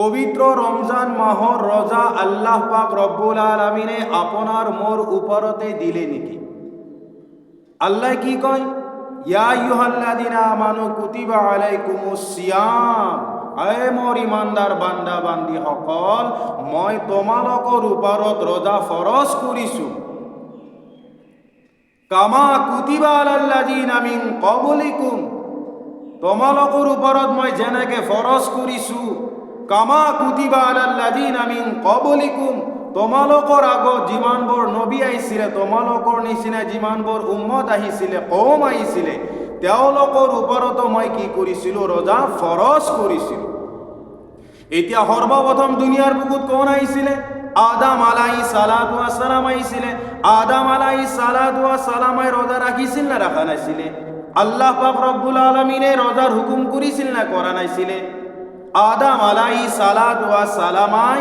পবিত্র রমজান মাহর রোজা আল্লাহ পাক রব্বুল আলামিনে আপনার মোর উপরতে দিলে নাকি? আল্লাহ কি কয়? ইয়া আইয়ুহাল্লাযিনা আমানু কুতিবা আলাইকুমুস সিয়াম, আয়ে মোর ইমানদার বান্দা বান্দি সকল, মই তোমালোকৰ ওপৰত রোজা ফরজ কৰিছো। কামা কুতিবা আলাল্লাযিনা মিন ক্বাবলিকুম, তোমালোকৰ ওপৰত মই যেনেকে ফরজ কৰিছো, কামা কুতিবা আলাল্লাযিনা মিন ক্বাবলিকুম, তোমালোকৰ আগত যিমানবোৰ নবী আহিছিলে, তোমালোকৰ নিচিনা যিমানবোৰ উম্মত আহিছিলে, কওম আহিছিলে, তেওঁলোকৰ ওপৰতো মই কি কৰিছিলো? রোজা ফরজ কৰিছিলো। এতিয়া সৰ্বপ্ৰথম দুনিয়াৰ বুকুত কোন আহিছিলে? আদম আলাইহিস সালাতু ওয়াস সালাম আহিছিলে। আদম আলাইহিস সালাতু ওয়াস সালামে রোজা রাখিছিল না রাখা নাছিলে? আল্লাহ পাক রব্বুল আলামিনে রোজার হুকুম করেছিল না করা নাইছিলে? আদম আলাইহিস সালাতু ওয়াস সালামাই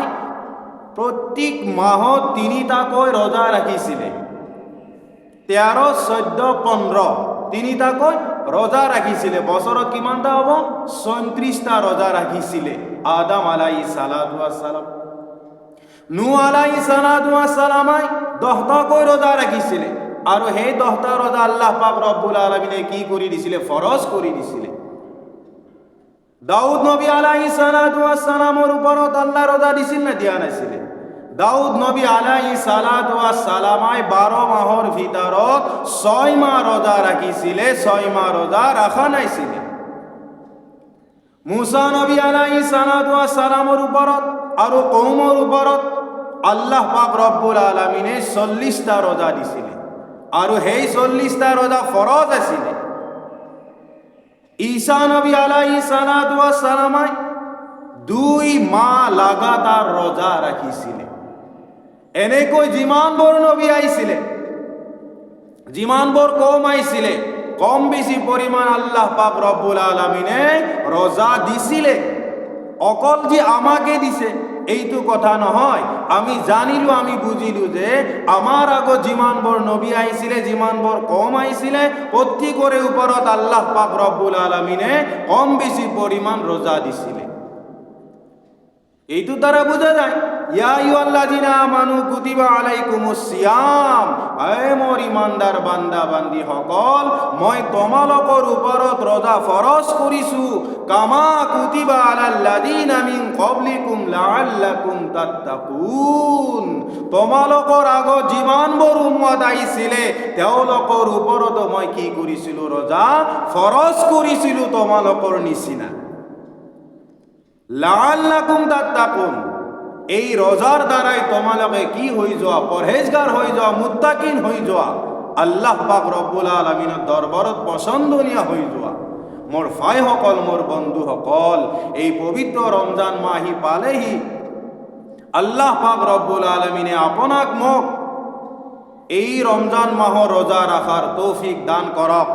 প্রত্যেক মাহত তিনিটাকৈ রোজা রাখিছিলে। 13, 14, 15 তিনিটাকৈ রোজা রাখিছিলে। বছৰত কিমানটা হ'ব? 34টা রোজা রাখিছিলে আদম আলাইহিস সালাতু ওয়াস সালাম। নূহ আলাইহিস সালাতু ওয়াস সালামাই 10টাকৈ রোজা রাখিছিলে, আৰু সেই 10টা রোজা আল্লাহ পাক রব্বুল আলামিনে কি কৰি দিছিলে? ফরজ কৰি দিছিলে। দাউদ নবী আলাইহিস সালাতু ওয়াস সালামৰ ওপৰত আল্লাহ রোজা দিছিল না দিয়া নাছিলে? দাউদ নবী আলাইহিস সালাতু ওয়াস সালামাই 12 মাহৰ ভিতৰত 6 মাহ রোজা রাখিছিলে, 6 মাহ রোজা রাখা নাইছিলে। মুসা নবী আলাইহিস সালাতু ওয়াস সালামৰ ওপৰত আৰু কওমৰ ওপৰত আল্লাহ পাক রব্বুল আলামিনে 40টা রোজা দিছিলে, আৰু সেই 40টা রোজা ফরজ আছিলে। ঈসা নবী আলাইহিস সালাতু ওয়াস সালামাই 2 মাহ লাগাতার রোজা রাখিছিলে। এনেকৈ যিমানবোৰ নবী আহিছিলে, যিমানবোৰ কওম আহিছিলে, কম বেশি পরিমাণ আল্লাহ পাক রব্বুল আলামিনে রোজা দিছিলে। অকল যে আমাকে দিছে এইটো কথা নহয়। আমি জানিলো, আমি বুঝিলো যে আমার আগত যিমানবোৰ নবী আহিছিলে, যিমানবোৰ কম আহিছিলে, প্রত্যেকৰে ওপৰত আল্লাহ পাক রব্বুল আলামিনে কম বেশি পরিমাণ রোজা দিছিলে। এইটো দ্বারা বোঝা যায় ইয়া আইয়ুহাল্লাযিনা আমানু কুতিবা আলাইকুমুস সিয়াম, আয়ে মোর ইমানদার বান্দা বান্দি সকল, মই তোমালোকৰ ওপৰত রোজা ফরজ কৰিছো। কামা কুতিবা আলাল্লাযিনা মিন ক্বাবলিকুম লাআল্লাকুম তাত্তাকুন, তোমালোকৰ আগত যিমানবোৰ উম্মত আহিছিলে, তেওঁলোকৰ ওপৰতো মই কি কৰিছিলো? রোজা ফরজ কৰিছিলো তোমালোকৰ নিচিনা। লাআল্লাকুম তাত্তাকুন, এই রোজার দ্বারাই তোমালোকে কি হয়ে যাওয়া? পরহেজগার হয়ে যাওয়া, মুত্তাকিন হয়ে যাওয়া, আল্লাহ পাক রব্বুল আলামিনের দরবারত পছন্দনীয় হয়ে যাওয়া। মোর ভাই সকল, মোর বন্ধু সকল, এই পবিত্র রমজান মাহি পালেহি আল্লাহ পাক রব্বুল আলামিনে আপনাক মোক এই রমজান মাহ রোজা রাখার তৌফিক দান করক।